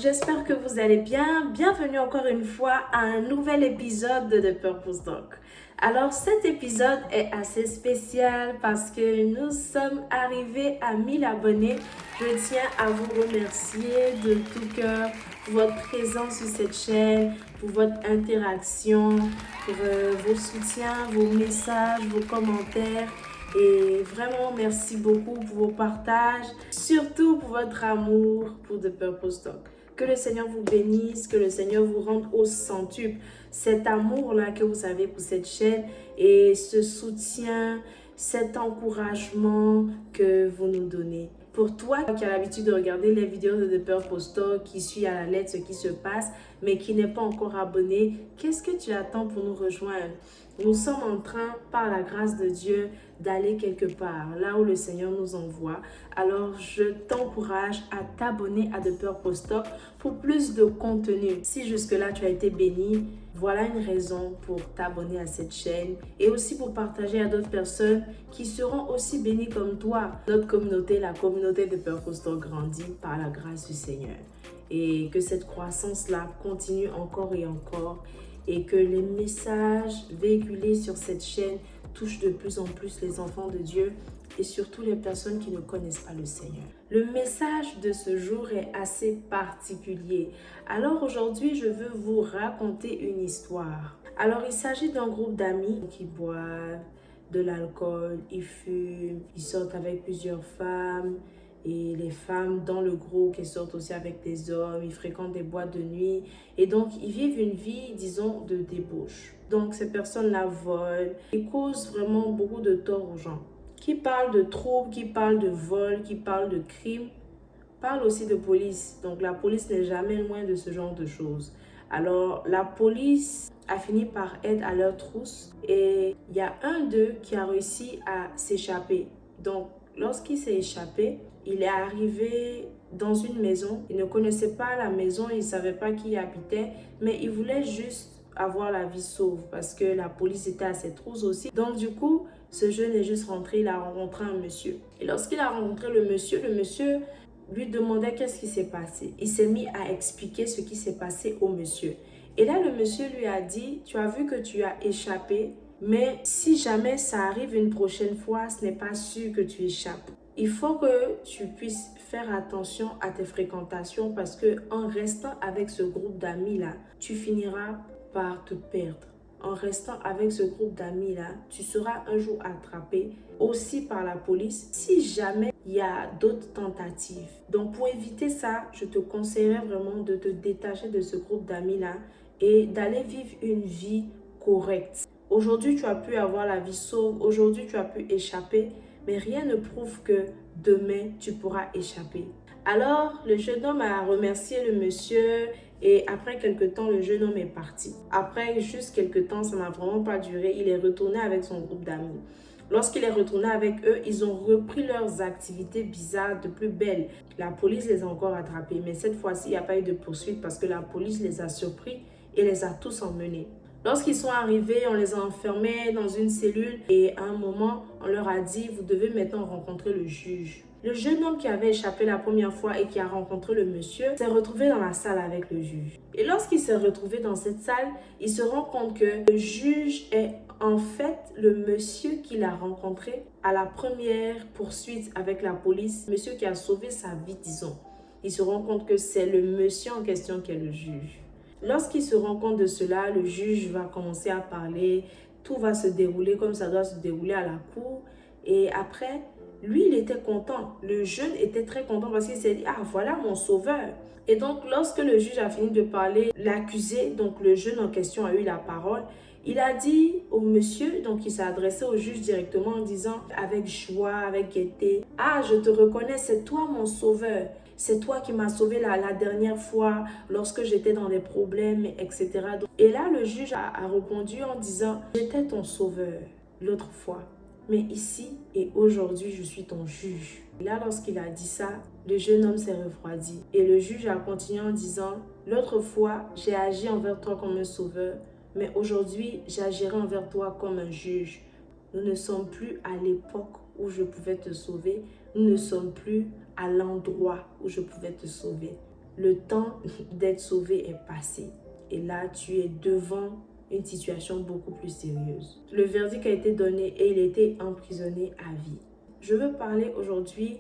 J'espère que vous allez bien. Bienvenue encore une fois à un nouvel épisode de The Purpose Doc. Alors cet épisode est assez spécial parce que nous sommes arrivés à 1000 abonnés. Je tiens à vous remercier de tout cœur pour votre présence sur cette chaîne, pour votre interaction, pour vos soutiens, vos messages, vos commentaires. Et vraiment, merci beaucoup pour vos partages, surtout pour votre amour pour The Purpose Doc. Que le Seigneur vous bénisse, que le Seigneur vous rende au centuple cet amour-là que vous avez pour cette chaîne et ce soutien, cet encouragement que vous nous donnez. Pour toi qui as l'habitude de regarder les vidéos de The Purpose Doc, qui suit à la lettre ce qui se passe, mais qui n'est pas encore abonné, qu'est-ce que tu attends pour nous rejoindre? Nous sommes en train, par la grâce de Dieu, d'aller quelque part, là où le Seigneur nous envoie. Alors, je t'encourage à t'abonner à The Purpose Doc pour plus de contenu. Si jusque-là, tu as été béni, voilà une raison pour t'abonner à cette chaîne et aussi pour partager à d'autres personnes qui seront aussi bénies comme toi. Notre communauté, la communauté de Purpose Doc grandit par la grâce du Seigneur. Et que cette croissance-là continue encore et encore et que les messages véhiculés sur cette chaîne touchent de plus en plus les enfants de Dieu et surtout les personnes qui ne connaissent pas le Seigneur. Le message de ce jour est assez particulier. Alors aujourd'hui, je veux vous raconter une histoire. Alors il s'agit d'un groupe d'amis qui boivent de l'alcool, ils fument, ils sortent avec plusieurs femmes. Et les femmes dans le groupe qui sortent aussi avec des hommes, ils fréquentent des boîtes de nuit. Et donc, ils vivent une vie, disons, de débauche. Donc, ces personnes-là volent et causent vraiment beaucoup de tort aux gens. Qui parlent de troubles, qui parlent de vol, qui parlent de crimes, parlent aussi de police. Donc, la police n'est jamais loin de ce genre de choses. Alors, la police a fini par être à leur trousse. Et il y a un d'eux qui a réussi à s'échapper. Donc, lorsqu'il s'est échappé, il est arrivé dans une maison. Il ne connaissait pas la maison, il ne savait pas qui y habitait, mais il voulait juste avoir la vie sauve parce que la police était à ses trousses aussi. Donc du coup, ce jeune est juste rentré, il a rencontré un monsieur. Et lorsqu'il a rencontré le monsieur lui demandait qu'est-ce qui s'est passé. Il s'est mis à expliquer ce qui s'est passé au monsieur. Et là, le monsieur lui a dit, tu as vu que tu as échappé, mais si jamais ça arrive une prochaine fois, ce n'est pas sûr que tu échappes. Il faut que tu puisses faire attention à tes fréquentations parce que en restant avec ce groupe d'amis-là, tu finiras par te perdre. En restant avec ce groupe d'amis-là, tu seras un jour attrapé aussi par la police si jamais il y a d'autres tentatives. Donc pour éviter ça, je te conseillerais vraiment de te détacher de ce groupe d'amis-là et d'aller vivre une vie correcte. Aujourd'hui, tu as pu avoir la vie sauve. Aujourd'hui, tu as pu échapper. Mais rien ne prouve que demain, tu pourras échapper. Alors, le jeune homme a remercié le monsieur et après quelques temps, le jeune homme est parti. Après juste quelques temps, ça n'a vraiment pas duré. Il est retourné avec son groupe d'amis. Lorsqu'il est retourné avec eux, ils ont repris leurs activités bizarres de plus belles. La police les a encore attrapés, mais cette fois-ci, il n'y a pas eu de poursuite parce que la police les a surpris et les a tous emmenés. Lorsqu'ils sont arrivés, on les a enfermés dans une cellule et à un moment, on leur a dit, vous devez maintenant rencontrer le juge. Le jeune homme qui avait échappé la première fois et qui a rencontré le monsieur s'est retrouvé dans la salle avec le juge. Et lorsqu'il s'est retrouvé dans cette salle, il se rend compte que le juge est en fait le monsieur qu'il a rencontré à la première poursuite avec la police, monsieur qui a sauvé sa vie, disons. Il se rend compte que c'est le monsieur en question qui est le juge. Lorsqu'il se rend compte de cela, le juge va commencer à parler, tout va se dérouler comme ça doit se dérouler à la cour. Et après, lui, il était content. Le jeune était très content parce qu'il s'est dit, ah, voilà mon sauveur. Et donc, lorsque le juge a fini de parler, l'accusé, donc le jeune en question a eu la parole. Il a dit au monsieur, donc il s'est adressé au juge directement en disant avec joie, avec gaieté, ah, je te reconnais, c'est toi mon sauveur. C'est toi qui m'as sauvé la dernière fois lorsque j'étais dans des problèmes, etc. Et là, le juge a répondu en disant, j'étais ton sauveur l'autre fois. mais ici et aujourd'hui, je suis ton juge. » Et là, lorsqu'il a dit ça, le jeune homme s'est refroidi. Et le juge a continué en disant, « L'autre fois, j'ai agi envers toi comme un sauveur, mais aujourd'hui, j'agirai envers toi comme un juge. Nous ne sommes plus à l'époque où je pouvais te sauver. Nous ne sommes plus à l'endroit où je pouvais te sauver. Le temps d'être sauvé est passé. Et là, tu es devant une situation beaucoup plus sérieuse. » Le verdict a été donné et il a été emprisonné à vie. Je veux parler aujourd'hui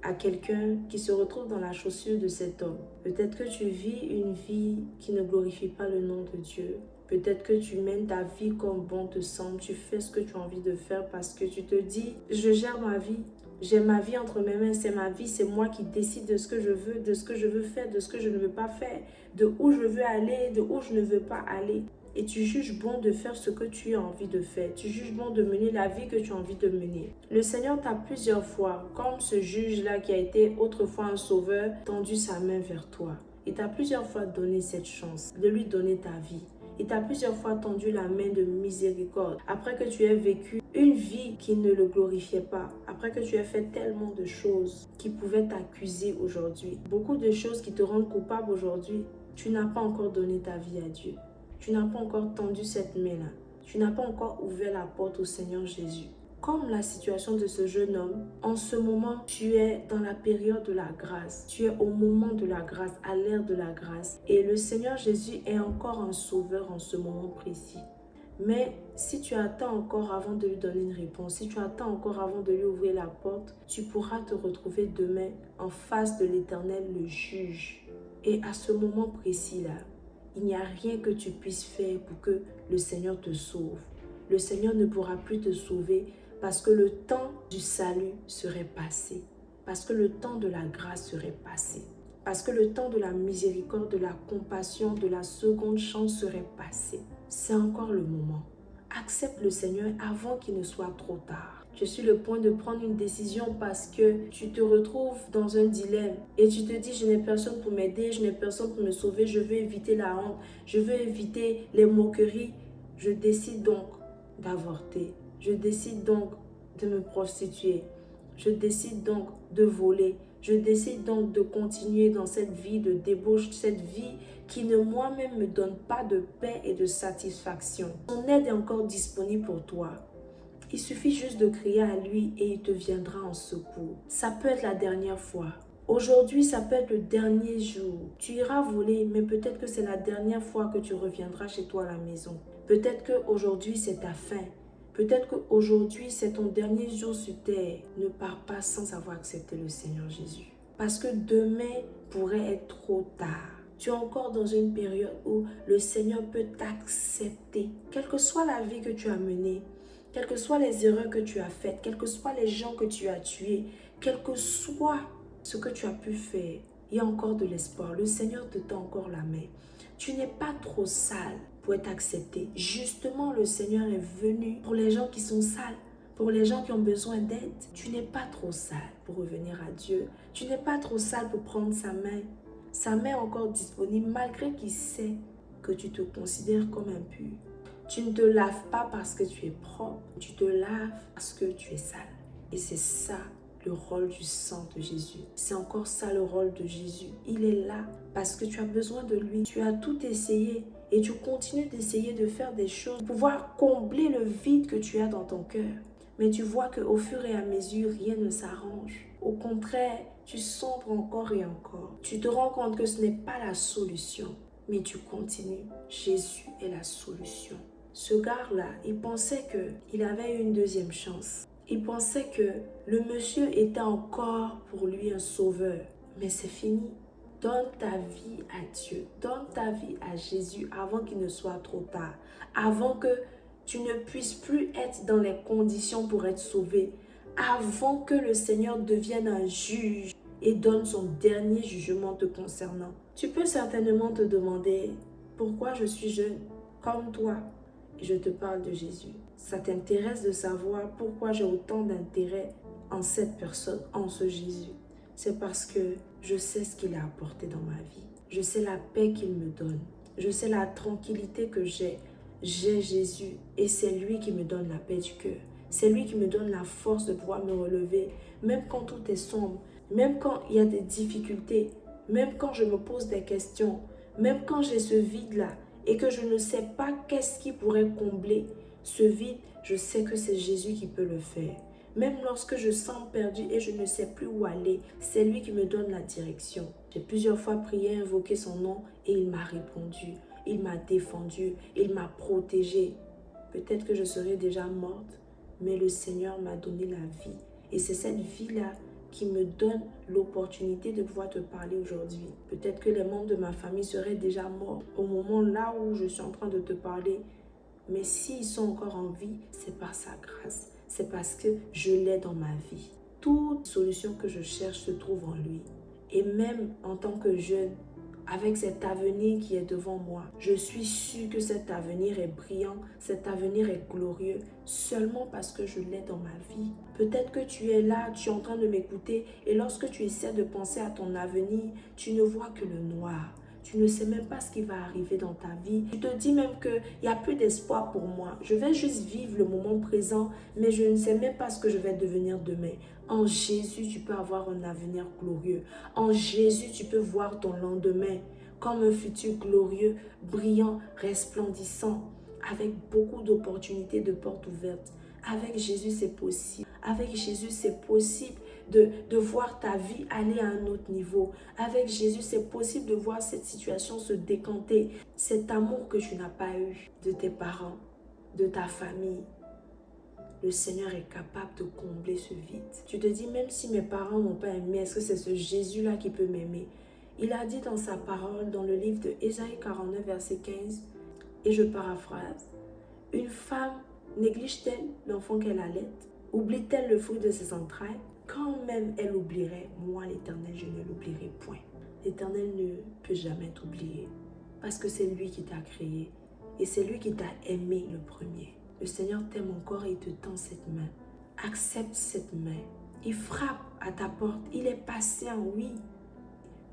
à quelqu'un qui se retrouve dans la chaussure de cet homme. Peut-être que tu vis une vie qui ne glorifie pas le nom de Dieu. Peut-être que tu mènes ta vie comme bon te semble. Tu fais ce que tu as envie de faire parce que tu te dis, je gère ma vie. J'ai ma vie entre mes mains, c'est ma vie, c'est moi qui décide de ce que je veux, de ce que je veux faire, de ce que je ne veux pas faire, de où je veux aller, de où je ne veux pas aller. Et tu juges bon de faire ce que tu as envie de faire. Tu juges bon de mener la vie que tu as envie de mener. Le Seigneur t'a plusieurs fois, comme ce juge-là qui a été autrefois un sauveur, tendu sa main vers toi. Il t'a plusieurs fois donné cette chance de lui donner ta vie. Il t'a plusieurs fois tendu la main de miséricorde. Après que tu aies vécu une vie qui ne le glorifiait pas. Après que tu aies fait tellement de choses qui pouvaient t'accuser aujourd'hui. Beaucoup de choses qui te rendent coupable aujourd'hui. Tu n'as pas encore donné ta vie à Dieu. Tu n'as pas encore tendu cette main-là. Tu n'as pas encore ouvert la porte au Seigneur Jésus. Comme la situation de ce jeune homme, en ce moment, tu es dans la période de la grâce. Tu es au moment de la grâce, à l'ère de la grâce. Et le Seigneur Jésus est encore un sauveur en ce moment précis. Mais si tu attends encore avant de lui donner une réponse, si tu attends encore avant de lui ouvrir la porte, tu pourras te retrouver demain en face de l'Éternel, le juge. Et à ce moment précis-là, il n'y a rien que tu puisses faire pour que le Seigneur te sauve. Le Seigneur ne pourra plus te sauver parce que le temps du salut serait passé. Parce que le temps de la grâce serait passé. Parce que le temps de la miséricorde, de la compassion, de la seconde chance serait passé. C'est encore le moment. Accepte le Seigneur avant qu'il ne soit trop tard. Je suis le point de prendre une décision parce que tu te retrouves dans un dilemme et tu te dis, je n'ai personne pour m'aider, je n'ai personne pour me sauver, je veux éviter la honte, je veux éviter les moqueries. Je décide donc d'avorter. Je décide donc de me prostituer. Je décide donc de voler. Je décide donc de continuer dans cette vie de débauche, cette vie qui ne moi-même me donne pas de paix et de satisfaction. Son aide est encore disponible pour toi. Il suffit juste de crier à lui et il te viendra en secours. Ça peut être la dernière fois. Aujourd'hui, ça peut être le dernier jour. Tu iras voler, mais peut-être que c'est la dernière fois que tu reviendras chez toi à la maison. Peut-être qu'aujourd'hui, c'est ta fin. Peut-être qu'aujourd'hui, c'est ton dernier jour sur terre. Ne pars pas sans avoir accepté le Seigneur Jésus. Parce que demain pourrait être trop tard. Tu es encore dans une période où le Seigneur peut t'accepter. Quelle que soit la vie que tu as menée, quelles que soient les erreurs que tu as faites, quels que soient les gens que tu as tués, quel que soit ce que tu as pu faire, il y a encore de l'espoir. Le Seigneur te tend encore la main. Tu n'es pas trop sale pour être accepté. Justement, le Seigneur est venu pour les gens qui sont sales, pour les gens qui ont besoin d'aide. Tu n'es pas trop sale pour revenir à Dieu. Tu n'es pas trop sale pour prendre sa main. Sa main est encore disponible malgré qu'il sait que tu te considères comme impur. Tu ne te laves pas parce que tu es propre, tu te laves parce que tu es sale. Et c'est ça le rôle du sang de Jésus. C'est encore ça le rôle de Jésus. Il est là parce que tu as besoin de lui. Tu as tout essayé et tu continues d'essayer de faire des choses pour pouvoir combler le vide que tu as dans ton cœur. Mais tu vois qu'au fur et à mesure, rien ne s'arrange. Au contraire, tu sombres encore et encore. Tu te rends compte que ce n'est pas la solution, mais tu continues. Jésus est la solution. Ce gars-là, il pensait qu'il avait une deuxième chance. Il pensait que le monsieur était encore pour lui un sauveur. Mais c'est fini. Donne ta vie à Dieu. Donne ta vie à Jésus avant qu'il ne soit trop tard. Avant que tu ne puisses plus être dans les conditions pour être sauvé. Avant que le Seigneur devienne un juge et donne son dernier jugement te concernant. Tu peux certainement te demander pourquoi je suis jeune comme toi et je te parle de Jésus. Ça t'intéresse de savoir pourquoi j'ai autant d'intérêt en cette personne, en ce Jésus. C'est parce que je sais ce qu'il a apporté dans ma vie. Je sais la paix qu'il me donne. Je sais la tranquillité que j'ai. J'ai Jésus et c'est lui qui me donne la paix du cœur. C'est lui qui me donne la force de pouvoir me relever, même quand tout est sombre, même quand il y a des difficultés, même quand je me pose des questions, même quand j'ai ce vide-là et que je ne sais pas qu'est-ce qui pourrait combler ce vide, je sais que c'est Jésus qui peut le faire. Même lorsque je sens perdu et je ne sais plus où aller, c'est lui qui me donne la direction. J'ai plusieurs fois prié, invoqué son nom et il m'a répondu. Il m'a défendu, il m'a protégée. Peut-être que je serais déjà morte, mais le Seigneur m'a donné la vie. Et c'est cette vie-là qui me donne l'opportunité de pouvoir te parler aujourd'hui. Peut-être que les membres de ma famille seraient déjà morts au moment là où je suis en train de te parler. Mais s'ils sont encore en vie, c'est par sa grâce. C'est parce que je l'ai dans ma vie. Toute solution que je cherche se trouve en lui. Et même en tant que jeune, avec cet avenir qui est devant moi, je suis sûre que cet avenir est brillant, cet avenir est glorieux, seulement parce que je l'ai dans ma vie. Peut-être que tu es là, tu es en train de m'écouter, et lorsque tu essaies de penser à ton avenir, tu ne vois que le noir. Tu ne sais même pas ce qui va arriver dans ta vie. Tu te dis même qu'il n'y a plus d'espoir pour moi. Je vais juste vivre le moment présent, mais je ne sais même pas ce que je vais devenir demain. En Jésus, tu peux avoir un avenir glorieux. En Jésus, tu peux voir ton lendemain comme un futur glorieux, brillant, resplendissant, avec beaucoup d'opportunités, de portes ouvertes. Avec Jésus, c'est possible. Avec Jésus, c'est possible de voir ta vie aller à un autre niveau. Avec Jésus, c'est possible de voir cette situation se décanter. Cet amour que tu n'as pas eu de tes parents, de ta famille, le Seigneur est capable de combler ce vide. Tu te dis, même si mes parents m'ont pas aimé, est-ce que c'est ce Jésus-là qui peut m'aimer? Il a dit dans sa parole, dans le livre de Ésaïe 49, verset 15, et je paraphrase, « Une femme néglige-t-elle l'enfant qu'elle allait? Oublie-t-elle le fruit de ses entrailles? Quand même elle oublierait, moi l'Éternel, je ne l'oublierai point. » L'Éternel ne peut jamais t'oublier parce que c'est lui qui t'a créé et c'est lui qui t'a aimé le premier. Le Seigneur t'aime encore et il te tend cette main. Accepte cette main. Il frappe à ta porte. Il est patient, oui.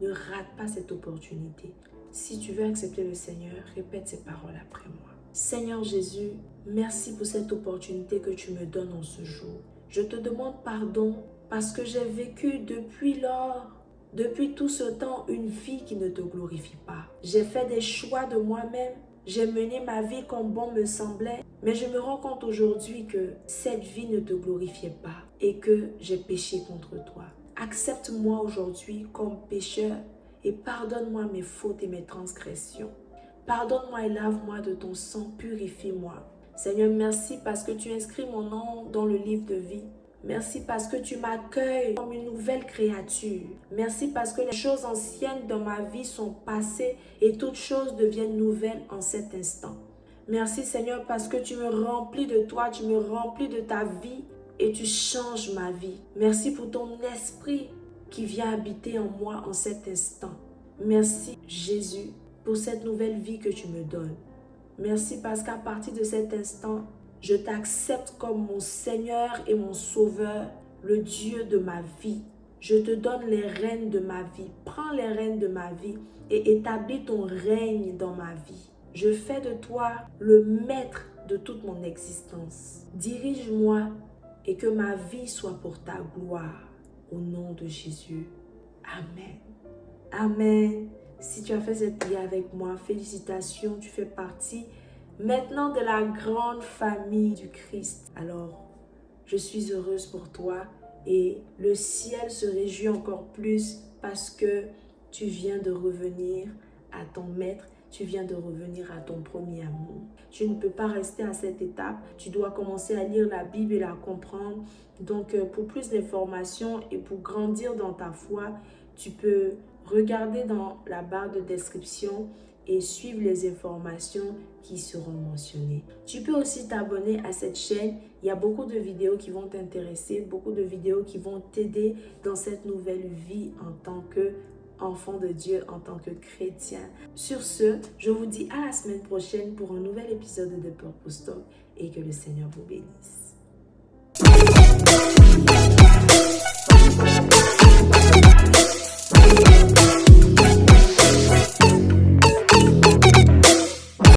Ne rate pas cette opportunité. Si tu veux accepter le Seigneur, répète ces paroles après moi. Seigneur Jésus, merci pour cette opportunité que tu me donnes en ce jour. Je te demande pardon parce que j'ai vécu depuis tout ce temps, une vie qui ne te glorifie pas. J'ai fait des choix de moi-même. J'ai mené ma vie comme bon me semblait. Mais je me rends compte aujourd'hui que cette vie ne te glorifiait pas et que j'ai péché contre toi. Accepte-moi aujourd'hui comme pécheur et pardonne-moi mes fautes et mes transgressions. Pardonne-moi et lave-moi de ton sang, purifie-moi. Seigneur, merci parce que tu inscris mon nom dans le livre de vie. Merci parce que tu m'accueilles comme une nouvelle créature. Merci parce que les choses anciennes dans ma vie sont passées et toutes choses deviennent nouvelles en cet instant. Merci Seigneur parce que tu me remplis de toi, tu me remplis de ta vie et tu changes ma vie. Merci pour ton esprit qui vient habiter en moi en cet instant. Merci Jésus pour cette nouvelle vie que tu me donnes. Merci parce qu'à partir de cet instant, je t'accepte comme mon Seigneur et mon Sauveur, le Dieu de ma vie. Je te donne les rênes de ma vie. Prends les rênes de ma vie et établis ton règne dans ma vie. Je fais de toi le maître de toute mon existence. Dirige-moi et que ma vie soit pour ta gloire. Au nom de Jésus. Amen. Amen. Si tu as fait cette prière avec moi, félicitations, tu fais partie maintenant de la grande famille du Christ. Alors, je suis heureuse pour toi et le ciel se réjouit encore plus parce que tu viens de revenir à ton maître, tu viens de revenir à ton premier amour. Tu ne peux pas rester à cette étape, tu dois commencer à lire la Bible et la comprendre. Donc, pour plus d'informations et pour grandir dans ta foi, tu peux regarder dans la barre de description et suivre les informations qui seront mentionnées. Tu peux aussi t'abonner à cette chaîne. Il y a beaucoup de vidéos qui vont t'intéresser, beaucoup de vidéos qui vont t'aider dans cette nouvelle vie en tant qu'enfant de Dieu, en tant que chrétien. Sur ce, je vous dis à la semaine prochaine pour un nouvel épisode de Purpose Talk et que le Seigneur vous bénisse.